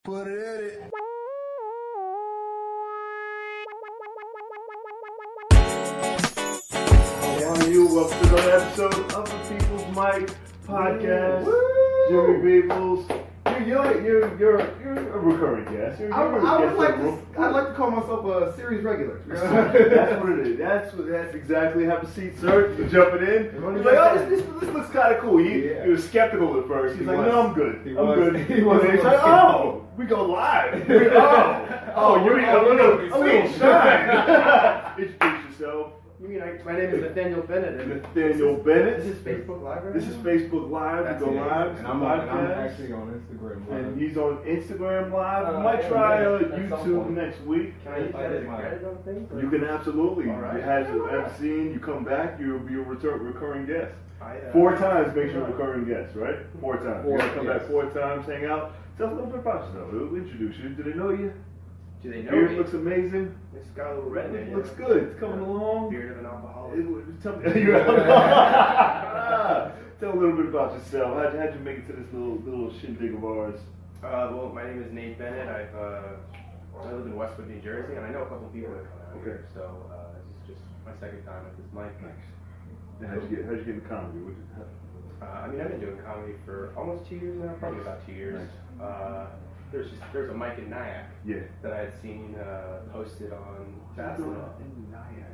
Put it in it. Hello, you. Welcome to another episode of the People's Mic Podcast. Jimmy Peoples. You're a recurring guest. I'd like to call myself a series regular. That's what it is. That's exactly. Have a seat, sir. You're jumping in. He's like, oh, this looks kind of cool. He was skeptical at first. He's like, no, I'm good. I'm good. He's like, oh, we go live. You're a little shy. Introduce yourself. You mean my name is Nathaniel Bennett. Nathaniel Bennett. This is Facebook Live, right? This is Facebook Live. We go live. And I'm actually on Instagram Live. And he's on Instagram Live. We might try YouTube next week. Can I use that as credit on things? You can absolutely. All right. As I've seen, you come back, you'll be a recurring guest. 4 times makes you a recurring guest, right? 4 times. You're going to come back 4 times, hang out. Tell us a little bit about yourself. We'll introduce you. Do they know you? Do they know Beard me? looks amazing. It's got a little red in it. Looks good. It's coming along. Beard of an alcoholic. Tell a little bit about yourself. How'd you make it to this little shindig of ours? Well, my name is Nate Bennett. I live in Westwood, New Jersey, and I know a couple people that come out here. So this is just my second time at this mic. Nice. How'd you get into comedy? I've been doing comedy for almost 2 years now, probably about 2 years. Nice. There's a mic in Nyack that I had seen posted on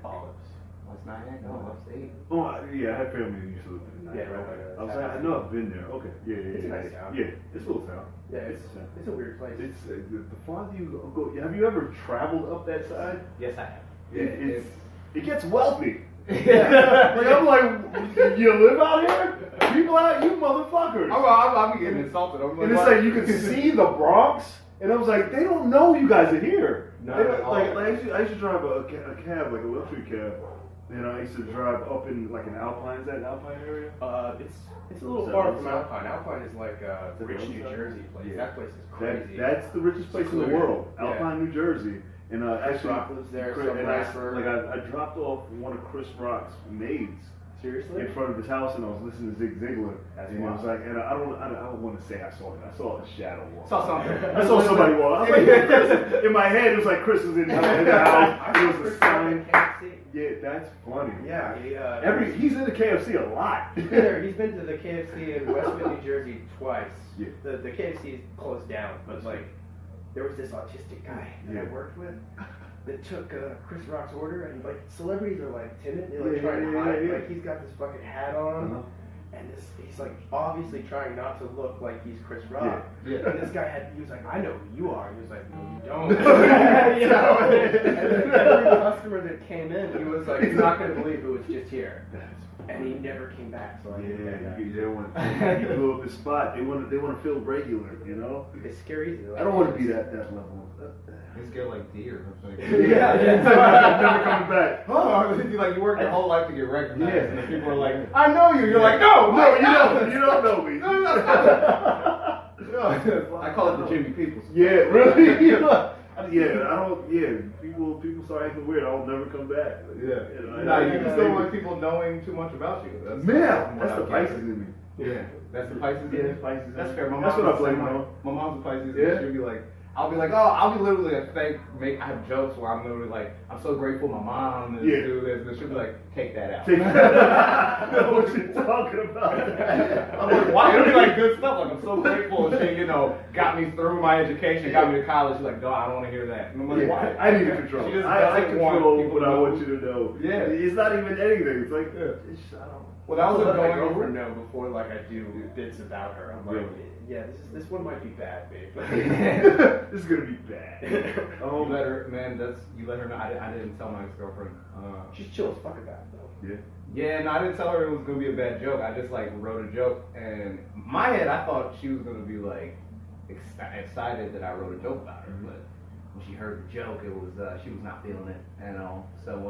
Olives. What's Nyack? No, upstate. Oh, yeah, I had family who used to live in Nyack. Yeah, right. I know I've been there. Okay, yeah. It's a nice town. Yeah, it's a little town. Yeah, it's a weird place. It's the farther you go. Have you ever traveled up that side? Yes, I have. It gets wealthy. Yeah. Like I'm like, you live out here? People out, you motherfuckers. I'm getting insulted. And it's like you can see the Bronx, and I was like, they don't know you guys are here. No, I used to drive a cab, like a luxury cab. And I used to drive up in like an Alpine. Is that an Alpine area? It's a little far from Alpine. Alpine is like a rich New Jersey place. Yeah. That place is crazy. That's the richest place in the world, Alpine, New Jersey. And Chris Rock lives there. I dropped off one of Chris Rock's maids. Seriously? In front of his house, and I was listening to Zig Ziglar, That's and it wild. was like, and I don't want to say I saw it. I saw a shadow walk. Saw something. I saw somebody walk. I was like, in my head, it was like Chris was in the house. It was a sign. Yeah, that's funny. Yeah, He's in the KFC a lot. He's been to the KFC in Westwood, New Jersey twice. Yeah. The KFC is closed down, but like there was this autistic guy that I worked with that took Chris Rock's order, and like celebrities are like timid, they like trying to hide. Like he's got this fucking hat on, and he's like obviously trying not to look like he's Chris Rock. Yeah. And this guy he was like, I know who you are. He was like, no, you don't. You know. And then every customer that came in, he was like, he's not gonna believe it was just here. And he never came back. So You blew up his spot. They want to feel regular, you know. It's scary. Like, I don't want to be that level. He's scared like deer. Never coming back. Oh, like you work your whole life to get recognized, and then people are like, "I know you." You're like, "No, you don't know me." I call it the Jimmy Peoples. Yeah, really. People start acting weird. I'll never come back. You just don't want people knowing too much about you. That's the Pisces in me. Yeah, that's the Pisces. Yeah, Pisces. That's fair. That's what I blame on. My mom's a Pisces. Yeah. She'll be like, I'll be literally I have jokes where I'm literally like, I'm so grateful my mom is do this, and she'll be like, take that out. I know what you're talking about. I'm like, why? It'll be like good stuff. Like, I'm so grateful she, got me through my education, got me to college. She's like, no, I don't want to hear that. And I'm like, why? I need to control. She just I doesn't control want what I want you to know. Yeah. It's not even anything. It's like, I don't. Well, that was let my going girlfriend know before like I do bits about her. I'm like, yeah, this one might be bad, babe. This is gonna be bad. You let her, man. You let her know. I didn't tell my ex-girlfriend. She's chill as fuck about it though. Yeah. Yeah, no, I didn't tell her it was gonna be a bad joke. I just like wrote a joke, and in my head I thought she was gonna be like excited that I wrote a joke about her, but when she heard the joke, it was she was not feeling it, so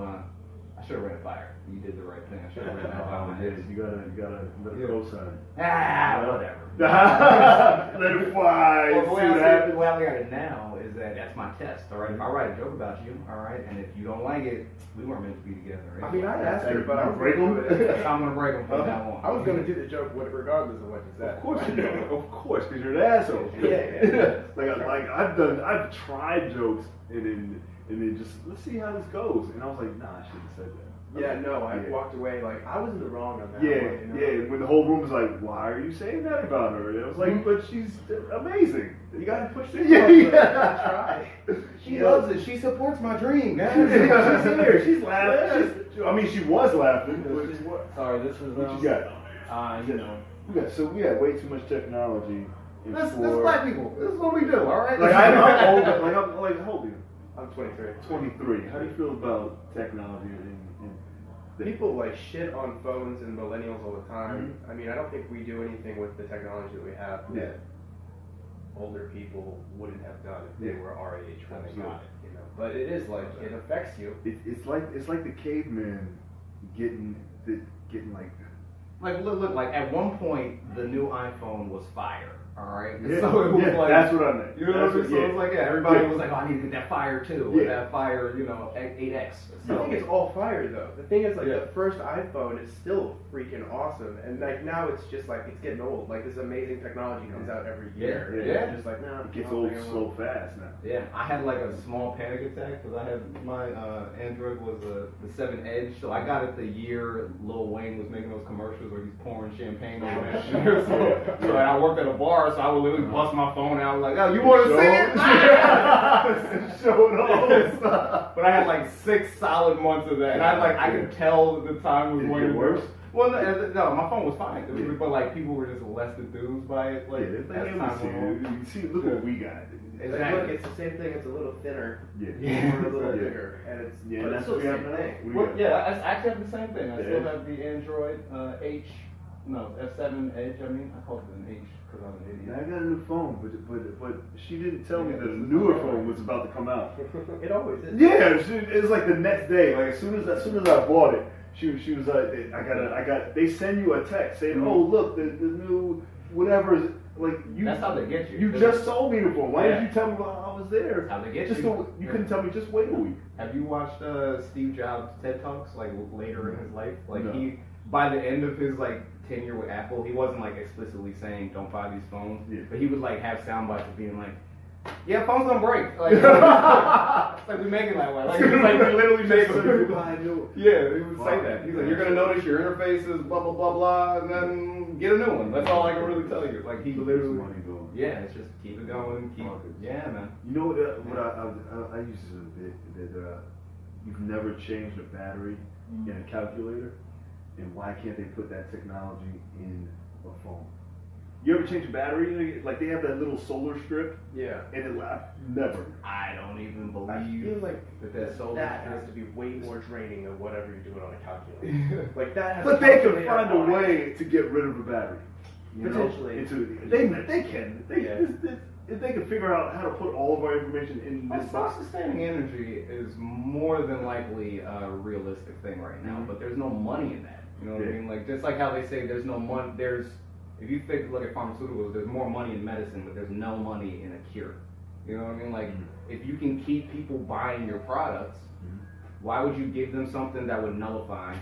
I should have ran it by her. You did the right thing. I should have ran it by her. You gotta let it co-sign. Whatever. Let it fly. Well, See what happens. the way I look at it now is that that's my test, all right? If I write a joke about you, all right, and if you don't like it, we weren't meant to be together, right? I mean, I asked her, but I was break going to do it. I'm gonna break them from now on. I was going to do the joke regardless of what you said. Of course you do. Of course, because you're an asshole. Yeah. like I've tried jokes and then just let's see how this goes. And I was like, nah, I shouldn't have said that. Yeah, no, I walked away like I was in the wrong on that. Yeah, one, you know? When the whole room was like, why are you saying that about her? And I was like, but she's amazing. You gotta push the try. She loves it. She supports my dream, guys. She's here. She's laughing. I mean, she was laughing. Sorry, this is What you got? you know. We got way too much technology. That's black people. This is what we do, all right? Like I'm older. Like how old are you? I'm 23. 23. How do you feel about technology and People like shit on phones and millennials all the time. I mean, I don't think we do anything with the technology that we have that older people wouldn't have done if they were our age when they got it. You know, but it is like it affects you. It's like the caveman getting like look, like at one point the new iPhone was fire. All right. Yeah, so it was like, that's what I meant. You know what I mean? So it was like, everybody was like, oh, I need to get that fire too, with that fire, 8X. So I think it's all fire though. The thing is, like, the first iPhone is still freaking awesome, and like now it's just like it's getting old. Like this amazing technology comes out every year. Yeah. Just like no, it gets old so fast now. Yeah, I had like a small panic attack because I had my Android was the 7 Edge, so I got it the year Lil Wayne was making those commercials where he's pouring champagne on that shit. So I worked at a bar. So I would literally bust my phone out like, oh, you want to see it? Show it off. But I had like 6 solid months of that. And I could tell the time was way worse. Well, no, my phone was fine. But like people were just less enthused by it. Like, as time went on. You see, look what we got. Exactly. Look, it's the same thing. It's a little thinner. Yeah. Or a little bigger, and it's but that's still what the we same have thing. Well, I actually have the same thing. I still have the Android S7 Edge. I mean, I called it an H because I'm an idiot. I got a new phone, but she didn't tell me that a newer phone was about to come out. It always is. Yeah, it was like the next day. Like as soon as I bought it, she was like, I got. They send you a text saying, oh look, the new whatever is like you. That's how they get you. You just sold me the phone. Why didn't you tell me while I was there? That's how they get you. You couldn't tell me. Just wait a week. Have you watched Steve Jobs TED Talks like later in his life? Like No. he, by the end of his like tenure with Apple, he wasn't like explicitly saying don't buy these phones, but he would like have sound bites of being like, yeah, phones don't break. Like, it's like we make it that way. Like, it's like we literally make them. Yeah, he would say that. He's like, you're gonna notice your interface is blah blah blah blah, and then get a new one. That's all I can really tell you. Like he literally, it's just keep it going, yeah, man. You know what I used to do that you've never changed a battery in a calculator, and why can't they put that technology in a phone? You ever change a battery? Like they have that little solar strip. Yeah. And it never. I don't even believe. I feel like that solar that strip has to be way more draining than whatever you're doing on a calculator. Like that has. But they can find a way to get rid of the battery. Potentially. They can. If they can figure out how to put all of our information in this box. Self-sustaining energy is more than likely a realistic thing right now, but there's no money in that. You know what I mean? Like just like how they say there's no money. If you look at pharmaceuticals, there's more money in medicine, but there's no money in a cure. You know what I mean? Like, if you can keep people buying your products, why would you give them something that would nullify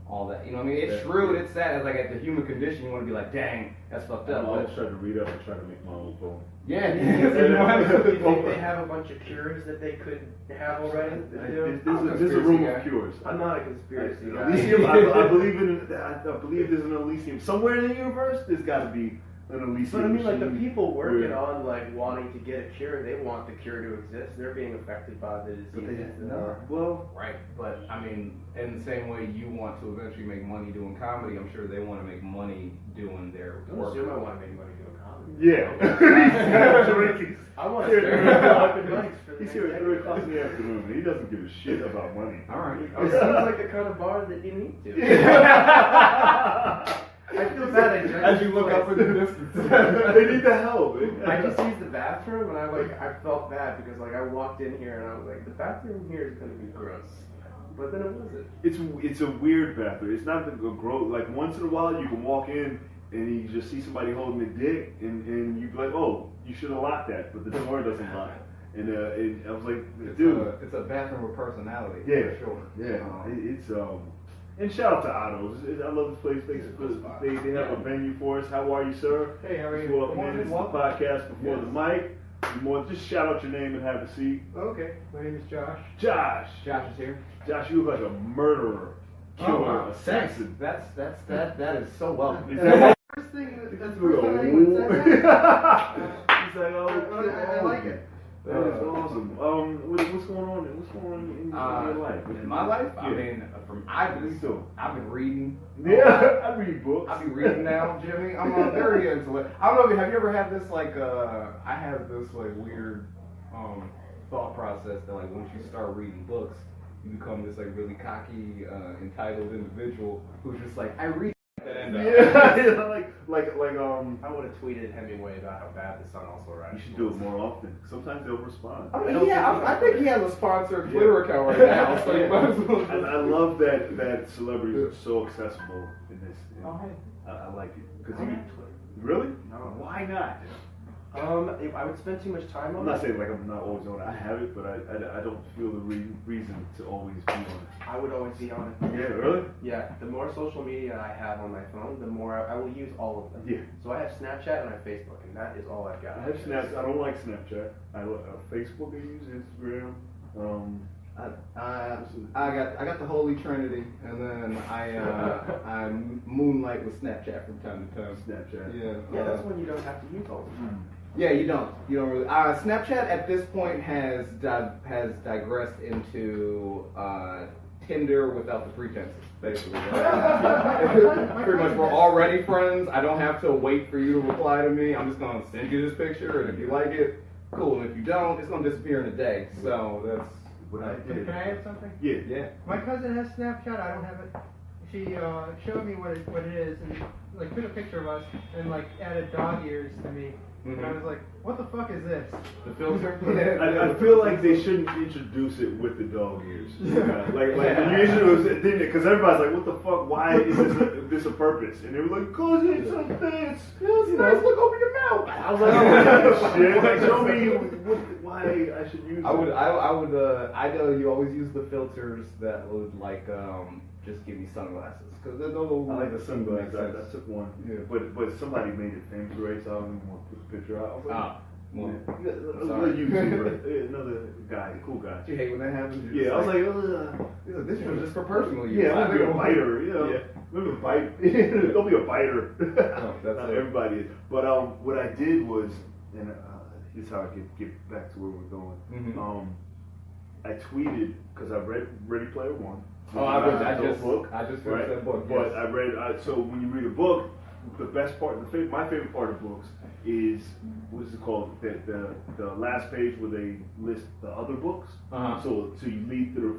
all that? You know what I mean? It's true, it's sad. It's like at the human condition, you want to be like, dang, that's fucked up. I always try to read up and try to make my own phone. Yeah. You think they have a bunch of cures that they could have already? There's a room of cures. I'm not a conspiracy guy. Elysium, I believe there's an Elysium. Somewhere in the universe, there's got to be an Elysium. But I mean, like the people working on like wanting to get a cure, they want the cure to exist. They're being affected by the disease. Right, but I mean, in the same way you want to eventually make money doing comedy, I'm sure they want to make money doing their work. I want to make money doing comedy. Yeah. I want to start open mics for the He's here at 3 o'clock in the afternoon, and he doesn't give a shit about money. All right. It seems like the kind of bar that you need to. I feel bad. As you look up in the distance. They need the help. I just used the bathroom, and I felt bad because like I walked in here and I was like, the bathroom here is going to be gross. But then it wasn't. It's a weird bathroom. It's not the gross. Like once in a while you can walk in and you just see somebody holding a dick, and you be like, oh, you should have locked that, but the door doesn't lock. And I was like, dude, it's a bathroom with personality. Yeah, for sure. Yeah, it's and shout out to Otto's. I love this place. They have a venue for us. How are you, sir? Hey, how are you? Well, man, it's the podcast before the mic. Just shout out your name and have a seat. Okay, my name is Josh. Josh Josh is here. Josh, you look like a murderer, killer, assassin. That is so welcome. First thing that's the Ooh. first time anyone said that. He's like, oh, I like it. That is awesome. What's going on? What's going on in your life? In my life, Yeah. I mean, I've been reading. Yeah, I read books. I be reading now, Jimmy. I'm very into it. I don't know. Have you ever had this like? I have this like weird thought process that like once you start reading books, you become this like really cocky, entitled individual who's just like I read. Yeah, like I would have tweeted Hemingway about how bad the sun also rises. you should do it more often. Sometimes they'll respond. I mean, I think he has a sponsored Twitter account right now. So you might as well just... I love that celebrities are so accessible in this. Oh, hey. I like it because I don't have Twitter. really? No. Why not? If I would spend too much time I'm on not it. saying like I'm not always on it. I have it, but I don't feel the reason to always be on it. I would always be on it. Yeah, really? Yeah, the more social media I have on my phone, the more I will use all of them. Yeah. So I have Snapchat and I have Facebook, and that is all I've got. I have Snapchat. I don't like Snapchat. I Facebook. I use Instagram. I got the Holy Trinity, and then I moonlight with Snapchat from time to time. Snapchat. Yeah, that's when you don't have to use all of them. Yeah, you don't really. Snapchat at this point has digressed into Tinder without the pretenses, basically. Pretty much, we're already friends. I don't have to wait for you to reply to me. I'm just gonna send you this picture, and if you like it, cool. And if you don't, it's gonna disappear in a day. So that's What I did. Can I add something? Yeah. My cousin has Snapchat. I don't have it. She showed me what it is and like took a picture of us and like added dog ears to me. And I was like, what the fuck is this? the filter. I feel like they shouldn't introduce it with the dog ears. Like when you introduce it, because everybody's like, what the fuck? Why is this a purpose? And they were like, cause it's a thing. It's nice. Look over your mouth. I was like, oh shit. Like, show me why I should use it. I know you always use the filters that would like just give you sunglasses because there's no. I like the sunglasses. I sense. took one, Yeah. but somebody made it famous, right? So I don't even want to put the picture out. I was like, Well, another YouTuber, another guy, cool guy. you hate when that happens. Yeah, I was like, this is just for personal use. yeah, I'm gonna be a biter, you know. Yeah. Maybe a bite. Don't be a biter. No, that's Not it. everybody is. But what I did was, and this is how I get back to where we're going. Mhm. I tweeted because I read Ready Player One. I just Right? finished that book. But Yes. I read. So when you read a book, the best part, my favorite part of books is what's it called? The last page where they list the other books. Uh-huh. So you lead through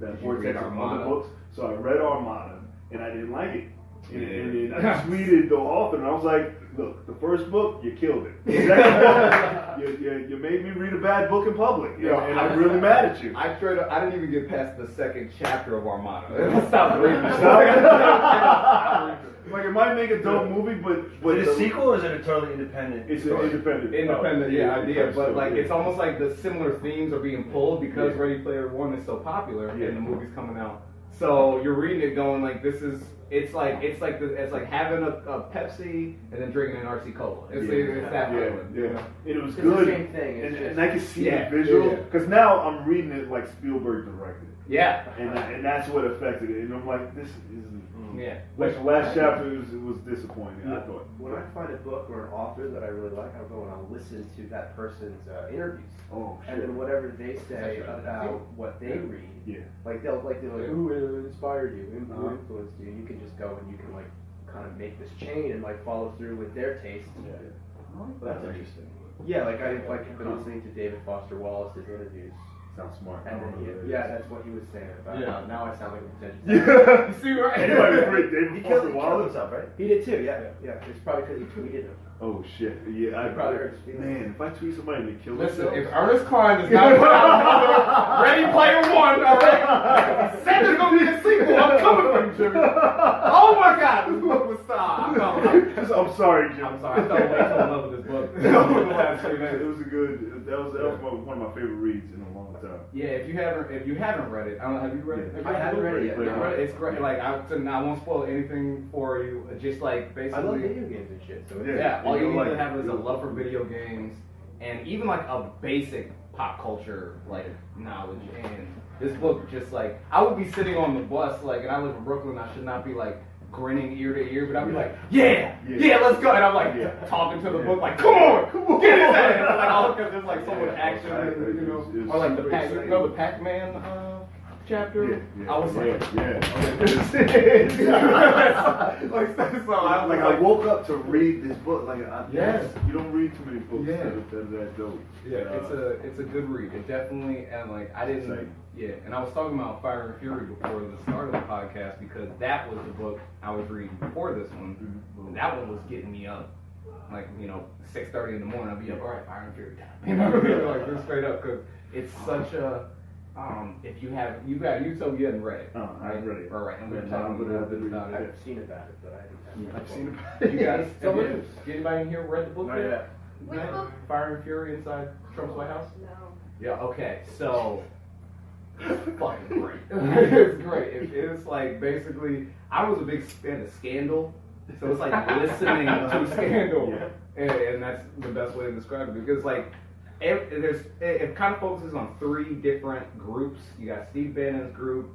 that You vortex read of other Armada? books. So I read Armada and I didn't like it. And Yeah. then I tweeted the author and I was like, look, the first book, you killed it. The second book, you made me read a bad book in public. And I'm really mad at you. I didn't even get past the second chapter of Armada. I stopped reading. Like it might make a dope movie, but Is it a sequel or is it a totally independent? it's an independent. idea, but like yeah. it's almost like the similar themes are being pulled because Yeah. Ready Player One is so popular Yeah. and the movie's coming out. So you're reading it going like this is it's like having a Pepsi and then drinking an RC Cola. It's that feeling. Yeah. And it was It's good. the same thing. It's And I can see Yeah, the visual yeah. because now I'm reading it like Spielberg directed it, Yeah. and that's what affected it. And I'm like, this is. Yeah. Like the last chapter was disappointing. I thought. When I find a book or an author that I really like, I'll go and I'll listen to that person's interviews. Oh And then whatever they say That's right. about what they read, Yeah. like they're like, who inspired you, who Uh-huh. influenced you. You can just go and you can like kind of make this chain and like follow through with their taste. That's interesting. Yeah, like I've been listening to David Foster Wallace's interviews. Sounds smart. And then that's what he was saying about. Yeah. Now I sound like a pretentious. Yeah. You see, right? Anybody read David He Foster killed Wallace? himself, right? He did too. Yeah. It's probably because he tweeted him. Oh shit! Yeah, I You probably heard his feelings. Man, if I tweet somebody and they kill Listen, themselves, if Ernest Klein does not put out another Ready Player One, all right? He said there's gonna be a sequel. I'm coming for you, Jimmy. Oh my God, this book was style. I'm coming. I'm sorry, Jim. I'm sorry. I fell way too in love with this book. It was a good. That was one of my favorite reads in a long time. Yeah, if you haven't read it, I don't know. Have you read it? I haven't read it yet. It's great. Like I won't spoil anything for you. Just like basically. I love video games and shit. So All you need to have is a love for video games and even like a basic pop culture like knowledge. And this book just like I would be sitting on the bus like, and I live in Brooklyn. I should not be like grinning ear to ear, but I'd be like, yeah, let's go. And I'm like talking to the book, like, come on, get his ass. Like, all because there's like so much action, or like the the Pac-Man chapter. I was like, I woke up to read this book. Like, you don't read too many books that are that dope. Yeah, it's a good read. It definitely, and like I didn't. Yeah, and I was talking about Fire and Fury before the start of the podcast because that was the book I was reading before this one. Mm-hmm. That one was getting me up, like 6:30 in the morning. I'd be up, all right, Fire and Fury time. Like just straight up because it's such a. If you told me you hadn't read it. I haven't read it. All right, I'm going to talk a little bit about it. I've seen about it, but I haven't. I've seen about it. You guys, anybody in here read the book? Not yet. Fire and Fury inside Trump's White House? No. Yeah. Okay. So. It's fucking great. It's great. It's like basically, I was a big fan of Scandal, so it's like listening to Scandal, and that's the best way to describe it because like it kind of focuses on 3 different groups. You got Steve Bannon's group,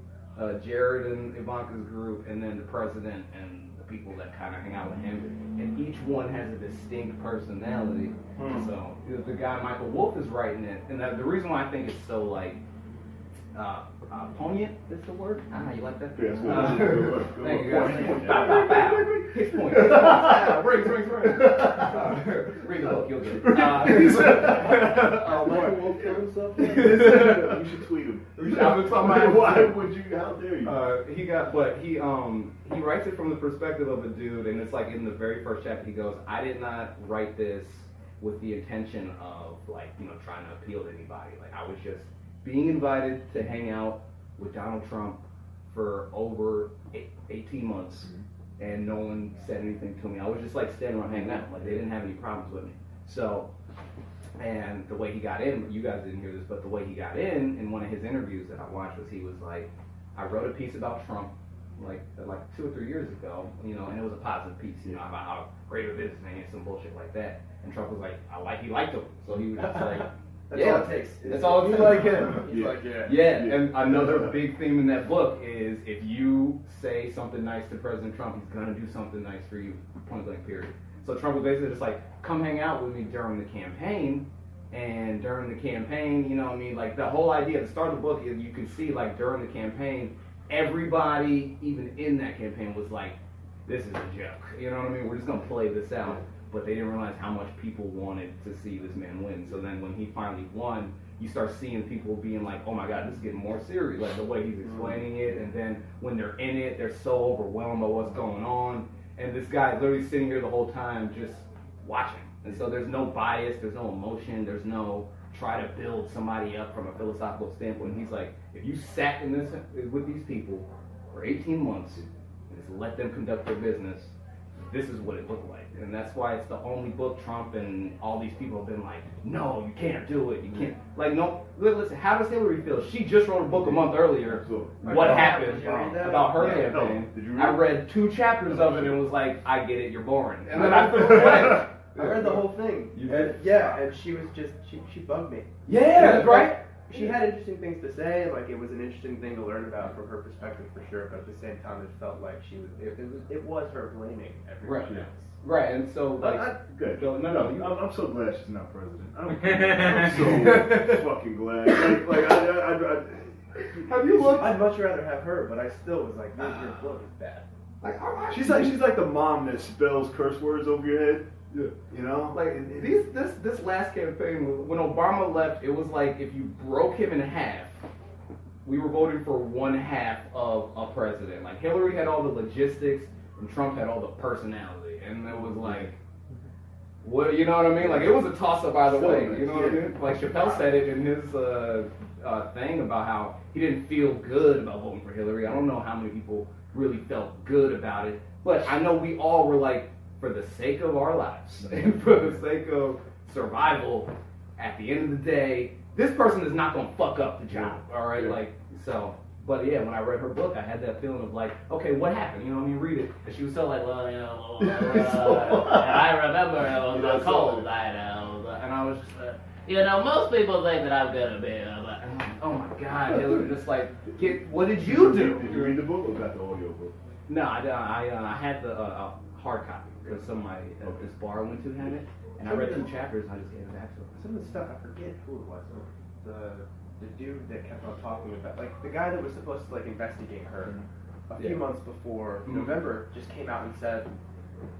Jared and Ivanka's group, and then the president and the people that kind of hang out with him, and each one has a distinct personality. So the guy Michael Wolff is writing it, and the reason why I think it's so like. Poignant is the word? You like that? Yes. Thank you guys. His point. Rings. Read the book, you'll get it. Michael Wolff killed himself? You should tweet him. Why would you? How dare you? He writes it from the perspective of a dude, and it's like in the very first chapter he goes, I did not write this with the intention of like, trying to appeal to anybody. Like I was just being invited to hang out with Donald Trump for over 18 months, and no one said anything to me. I was just like standing around hanging out. Like they didn't have any problems with me. So, and the way he got in, you guys didn't hear this, but the way he got in one of his interviews that I watched was he was like, I wrote a piece about Trump like 2 or 3 years ago, and it was a positive piece, about how great a businessman and some bullshit like that. And Trump was like, he liked him, so he was just like. That's all it takes. That's all it takes. Like him. He's like, and another big theme in that book is if you say something nice to President Trump, he's gonna do something nice for you. Point blank, period. So Trump was basically just like, come hang out with me during the campaign, and during the campaign, like the whole idea at the start of the book is you can see like during the campaign, everybody even in that campaign was like, this is a joke. You know what I mean? We're just gonna play this out. But they didn't realize how much people wanted to see this man win. So then when he finally won, you start seeing people being like, oh my God, this is getting more serious. Like the way he's explaining it. And then when they're in it, they're so overwhelmed by what's going on. And this guy literally sitting here the whole time just watching. And so there's no bias, there's no emotion, there's no try to build somebody up from a philosophical standpoint. He's like, if you sat in this with these people for 18 months and just let them conduct their business, this is what it looked like. And that's why it's the only book Trump and all these people have been like, no, you can't do it. You can't. Like, no, listen, how does Hillary feel? She just wrote a book a month earlier. What happened about her campaign? Did you read I read 2 chapters of it and was like, I get it, you're boring. And then I threw it away. I read the whole thing. And she was just, she bugged me. Yeah, right? She had interesting things to say, like it was an interesting thing to learn about from her perspective for sure, but at the same time it felt like it was her blaming everyone else. Right, and so like good. No, I'm so glad she's not president. I'm so fucking glad. I have you looked? I'd much rather have her, but I still was like, your book is bad. Like she's like the mom that spells curse words over your head. Yeah. Like this last campaign, when Obama left, it was like if you broke him in half, we were voting for 1/2 of a president. Like Hillary had all the logistics and Trump had all the personality, and it was like, what, you know what I mean? Like it was a toss up either way. You know what I mean? Like Chappelle said it in his thing about how he didn't feel good about voting for Hillary. I don't know how many people really felt good about it, but I know we all were like, for the sake of our lives and for the sake of survival, at the end of the day, this person is not gonna fuck up the job. All right, like so. But yeah, when I read her book, I had that feeling of like, okay, what happened? You know what I mean? Read it. And she was so like, well, you know, and I remember it was a cold night, and I was just, you know, most people think that I'm gonna be, oh my God, it was just like, what did you do? Did you read the book or got the audio book? No, I had the hard copy because somebody at this bar I went to had it, and I read 2 chapters and I just gave it back to her. Some of the stuff, I forget who it was. The dude that kept on talking about, like the guy that was supposed to like investigate her a few months before November just came out and said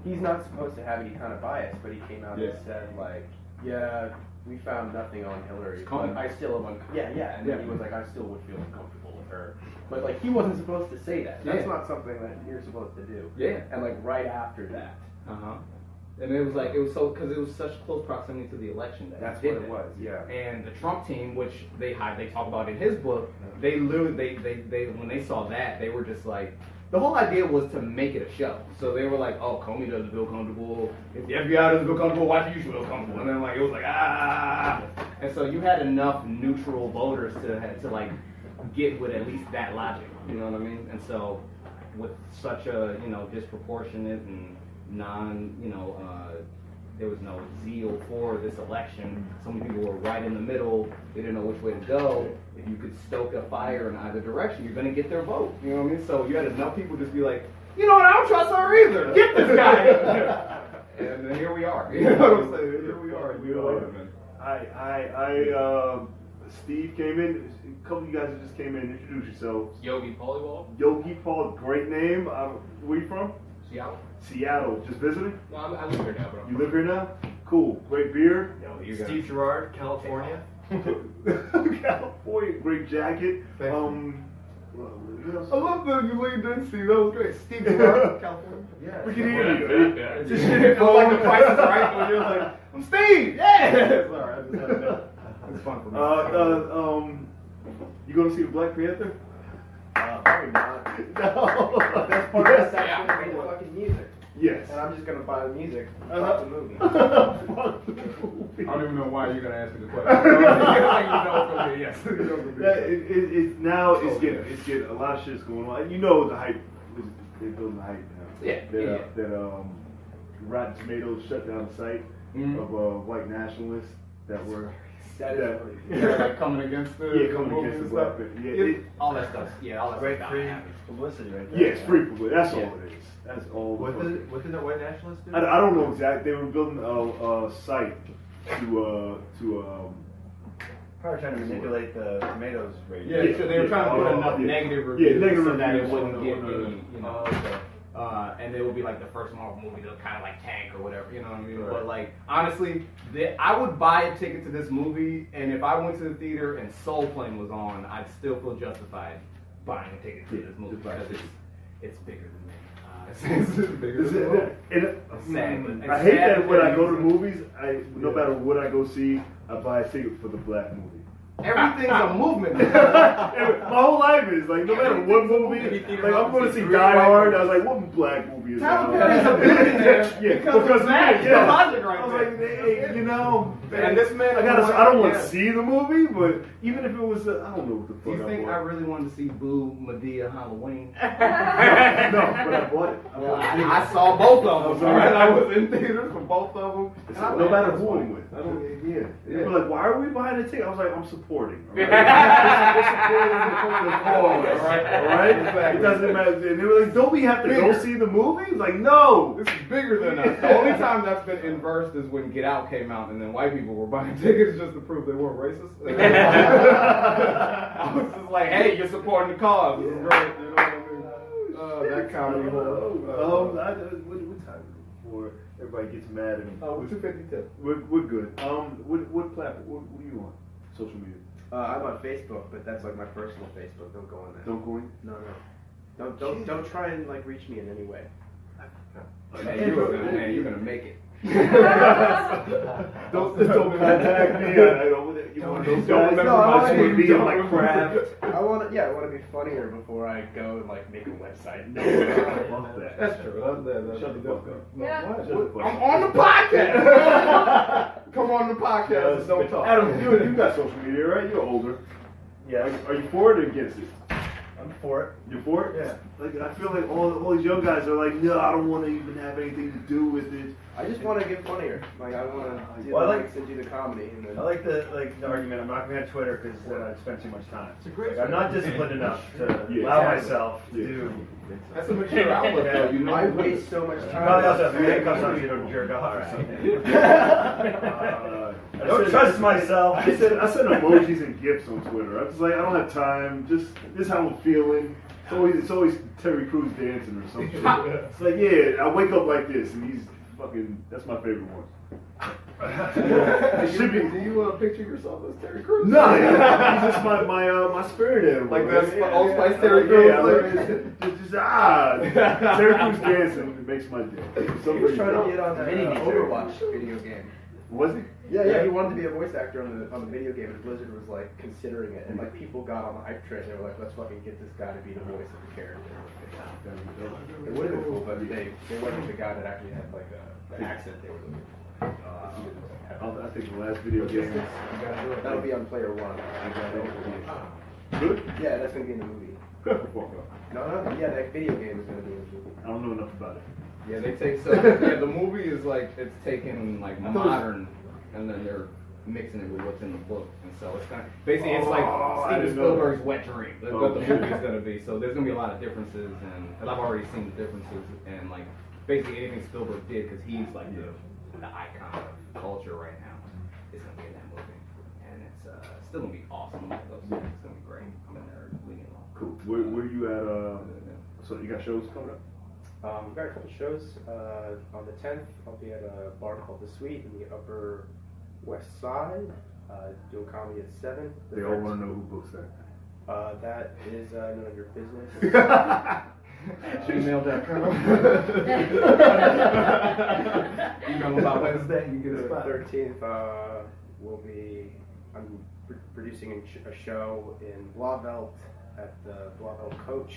he's not supposed to have any kind of bias, but he came out and said like, yeah, we found nothing on Hillary, but I still am and then he was like, I still would feel uncomfortable with her, but like he wasn't supposed to say that. That's not something that you're supposed to do. And like right after that. And it was like, it was so, because it was such close proximity to the election that that's what it was, And the Trump team, which they talk about in his book, they literally, they when they saw that, they were just like, the whole idea was to make it a show. So they were like, oh, Comey doesn't feel comfortable. If the FBI doesn't feel comfortable, why should you feel comfortable? And then like, it was like, ah. And so you had enough neutral voters to like, get with at least that logic. You know what I mean? And so with such a, you know, disproportionate and there was no zeal for this election. So many people were right in the middle. They didn't know which way to go. If you could stoke a fire in either direction, you're going to get their vote. You know what I mean? So you had enough people just be like, you know what, I don't trust her either. Get this guy. And then here we are. You know what I'm saying? Here we are. Steve came in. A couple of you guys that just came in. Introduce yourselves. Yogi Polywall. Yogi Paul, great name. Where you from? Seattle. Just visiting? No, I live here now, bro. You live here now? Cool. Great beer. Steve Gerard, California. California. Great jacket. I love that you leaned in, Steve. That was great. Steve Gerard, California. Yeah. We can hear you. It's just shit. It was like the Price is Right when you're like, I'm Steve. Yeah. Sorry, I just had that. It's fun for me. You gonna see the Black Panther? Probably not. No. That's part of the section for the fucking music. Yes. And I'm just gonna buy the music. Fuck the movie. Fuck the movie. I don't even know why you're gonna ask me the question. You know it's gonna be yes. It's getting a lot of shit's going on. You know the hype. They're building the hype now. That Rotten Tomatoes shut down the site of white nationalists that were. Like coming against the Black Panther. All that stuff. All that Great stuff. free publicity right there. Yeah, it's free publicity. That's all it is. That's all. What did the white nationalists do? I don't know exactly. They were building a site to Probably trying to manipulate the tomatoes rating. Yeah, so they were trying to put enough negative reviews so that it wouldn't get any, you know. And it would be like the first Marvel movie to kind of like tank or whatever, you know what I mean? Right. But like, honestly, I would buy a ticket to this movie, and if I went to the theater and Soul Plane was on, I'd still feel justified buying a ticket to this movie because it's bigger than me. It's bigger than me. I hate that when I go to movies, no matter what I go see, I buy a ticket for the black movie. Everything's a movement. My whole life is like, no matter what movie, like I'm going to see Die Hard. I was like, what black movie is that? Perry's a billionaire because of that. Yeah. The logic right I was there. like, hey, you know, and this man, I don't want to see the movie, but even if it was, I don't know what the fuck. Do you think I really wanted to see Boo Madea Halloween? No, but I bought it. I saw both of them. Right? I was in theaters for both of them. No matter who I'm with. They were like, why are we buying a ticket? I was like, I'm supporting. All right? All right? It doesn't matter. And they were like, don't we have to go see the movie? Like, no. This is bigger than us. The only time that's been inversed is when Get Out came out and then white people were buying tickets just to prove they weren't racist. I was just like, hey, you're supporting the cause. This is great. You know what I mean? That comedy. What time is it before everybody gets mad at me? We're 252. We're good. What platform? What are you on? Social media? I'm on Facebook, but that's like my personal Facebook. Don't go on that. Don't go in? No. Don't try and like reach me in any way. Hey, you're gonna make it. Don't contact me. You one of those Don't guys? remember No, I much want to when be you in don't like craft. I want to be funnier before I go and like make a website. Fuck that. That's true. Shut the fuck up. Yeah. Shut the fuck I'm up. on the podcast. Come on the podcast and don't talk. Adam, you got social media, right? You're older. Yeah, Are you for it or against it? I'm for it. You're for it? Yeah. Like I feel like all these young guys are like, no, I don't want to even have anything to do with it. I just want to get funnier. Like I want to do Well, I the like- likes and do the comedy. And then I like the argument. I'm not going to have Twitter because I spend too much time. It's a great I'm not disciplined enough to Yeah. allow myself to Yeah. do. That's a mature outlook, though. You know. I waste so much time. Probably also have handcuffs on you to jerk off or something. I I don't said- trust myself. I send emojis and gifs on Twitter. I'm just like, I don't have time. Just this is how I'm feeling. It's always Terry Crews dancing or something. It's like, yeah, I wake up like this, and he's fucking. That's my favorite one. It should be. Do you picture yourself as Terry Crews? No, he's just my spirit animal. Like that's Yeah, Old yeah, Spice yeah. Terry Yeah, Crews. Terry Crews dancing. It makes my day. He was trying to get on the Overwatch video game. Was he? Yeah, he wanted to be a voice actor on the video game, and Blizzard was like considering it, and like people got on the hype train. They were like, "Let's fucking get this guy to be the voice of the character." It would have been cool, but they went with the guy that actually had like the accent they were looking for. I think the last video game. That'll be on Player One. Good? Yeah, that's gonna be in the movie. No, yeah, that video game is gonna be in the movie. I don't know enough about it. Yeah, they take so yeah. The movie is like it's taken like modern, and then they're mixing it with what's in the book, and so it's kind of basically it's like Oh, I Steven didn't know Spielberg's that. wet dream. That's Oh, what the shit. movie's gonna be. So there's gonna be a lot of differences, and I've already seen the differences, and like basically anything Spielberg did because he's like the icon of culture right now is gonna be in that movie, and it's still gonna be awesome. Like those things, it's gonna be great. I'm in there leading along. Cool. Where you at? So you got shows coming up? We've got a couple shows. On the 10th, I'll be at a bar called The Suite in the Upper West Side, doing comedy at 7. They all want to know who books that. That is none of your business. Gmail.com. Email about Wednesday. You can get a The spot. 13th, I'm producing a show in Blauvelt at the Blauvelt Coach.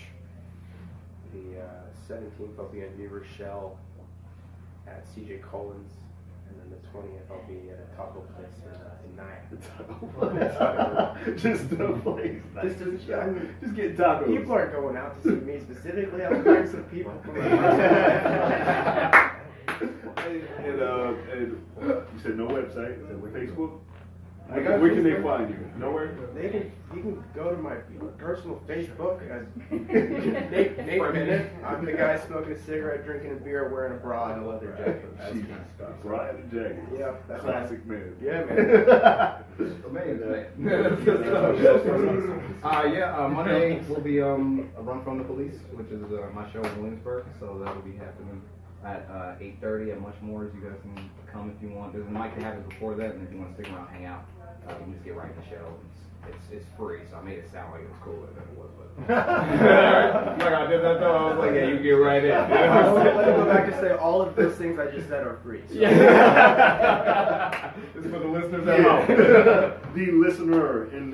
The 17th, I'll be in New Rochelle at CJ Collins. And then the 20th, I'll be at a taco place in Nyack. Just the place. Just get tacos. People aren't going out to see me specifically. I'll bring some people from my and you said no website. Is it Facebook? I got Where can they Facebook. find you? Nowhere? You can go to my personal Facebook and Nate Bennett. I'm the guy smoking a cigarette, drinking a beer, wearing a bra and a leather jacket. That's Jeez. kind of stuff. Brian and Jack. Yeah, that's Classic man. Yeah, man. Monday will be a Run From the Police, which is my show in Williamsburg, so that will be happening at 8:30 at Much More. You guys can come if you want. There's a mic that happens before that, and if you want to stick around, hang out, you can just get right in the show. It's free, so I made it sound like it was cooler than it was. But like I did that though, I was like, yeah, you get right in. You know? Let me go back and say all of those things I just said are free. So. Yeah. This is for the listeners at home. The listener in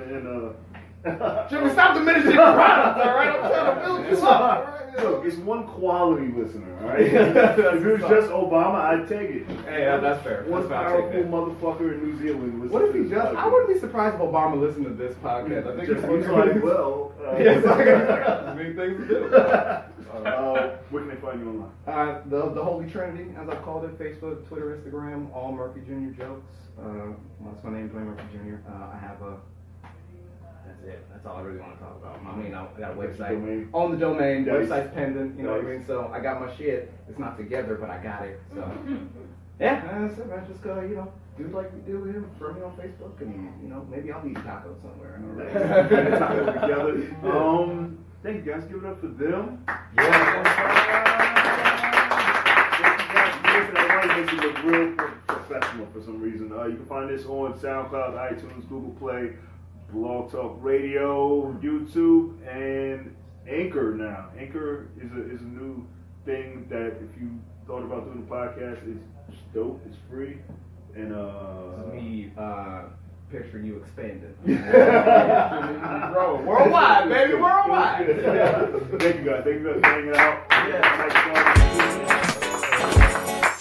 Jimmy, stop diminishing your product, all right? I'm trying to build you up. Look, it's one quality listener, all right? If it was just Obama, I'd take it. Hey, that's fair. One That's fair. I'll powerful take that. motherfucker in New Zealand. What if he just? I wouldn't be surprised if Obama listened to this podcast. I think Just it's he's like, well, yeah, it's like there's many things to do. where can they find you online? The Holy Trinity, as I called it, Facebook, Twitter, Instagram, all Murphy Jr. jokes. That's my name, Dwayne Murphy Jr. I have a. That's it. That's all I really want to talk about. I mean, I got a website. Domain. On the domain, Nice. website's pending, you know what I Nice. mean? So I got my shit. It's not together, but I got it. So yeah, that's it, man. Just go, do like we do with him. Friend me on Facebook, and maybe I'll eat tacos somewhere. I don't know. Get a taco together. Thank you guys. Give it up for them. Everybody makes it look real professional for some reason. You can find this on SoundCloud, iTunes, Google Play, Blog Talk Radio, YouTube, and Anchor now. Anchor is a new thing that if you thought about doing a podcast, it's dope, it's free. And This is me picturing you expanding. Yeah. Growing. Worldwide, baby, worldwide. Thank you guys for hanging out. Yeah. Nice fun.